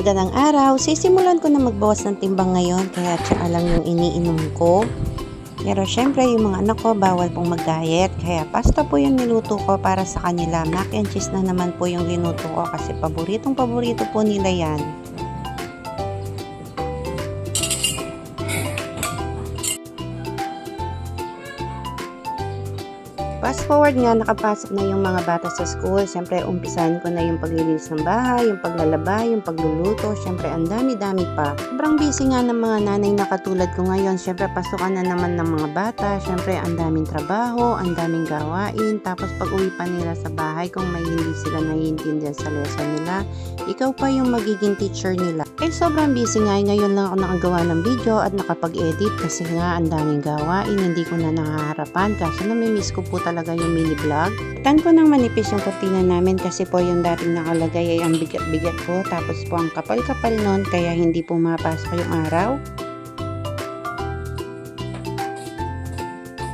Magandang araw. Sisimulan ko na magbawas ng timbang ngayon kaya tsaa lang yung iniinom ko. Pero syempre yung mga anak ko bawal pong mag-diet kaya pasta po yung niluto ko para sa kanila. Mac and cheese na naman po yung linuto ko kasi paboritong paborito po nila yan. Fast forward nga, nakapasok na yung mga bata sa school. Siyempre, umpisahan ko na yung paglilinis ng bahay, yung paglalaba, yung pagluluto. Siyempre, ang dami-dami pa. Sobrang busy nga ng mga nanay na katulad ko ngayon. Siyempre, pasukan na naman ng mga bata. Siyempre, ang daming trabaho, ang daming gawain. Tapos, pag uwi pa nila sa bahay, kung may hindi sila naiintindihan sa lesson nila, ikaw pa yung magiging teacher nila. Eh, sobrang busy nga. Ngayon lang ako nakagawa ng video at nakapag-edit kasi nga ang daming gawain. Hindi ko na nakaharapan kasi namimiss ko po talaga yung mini vlog. Tan ko nang manipis yung kurtina namin kasi po yung dating nakalagay ay ang bigat-bigat po. Tapos po ang kapal-kapal nun kaya hindi po mapasok yung araw.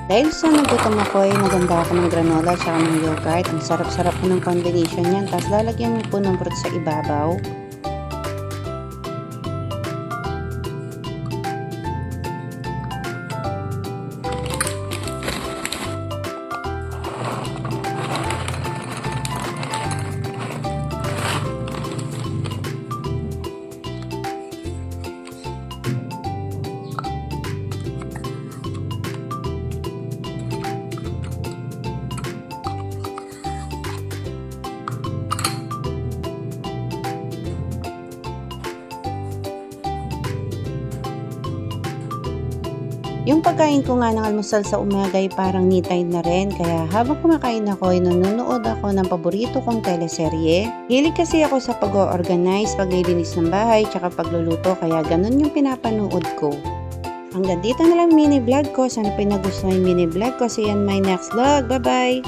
Dahil sa nagutom ako ay naganda ako ng granola at ng yogurt. Ang sarap-sarap po ng combination yan. Tapos lalagyan niyo po ng fruit sa ibabaw. Yung pagkain ko nga ng almusal sa umaga ay parang me time na rin. Kaya habang kumakain ako ay nanonood ako ng paborito kong teleserye. Hilig kasi ako sa pag-organize, paglilinis ng bahay, tsaka pagluluto. Kaya ganun yung pinapanood ko. Hanggang dito na lang mini vlog ko. Sana po nagustuhan yung mini vlog ko. See you in my next vlog. Bye bye!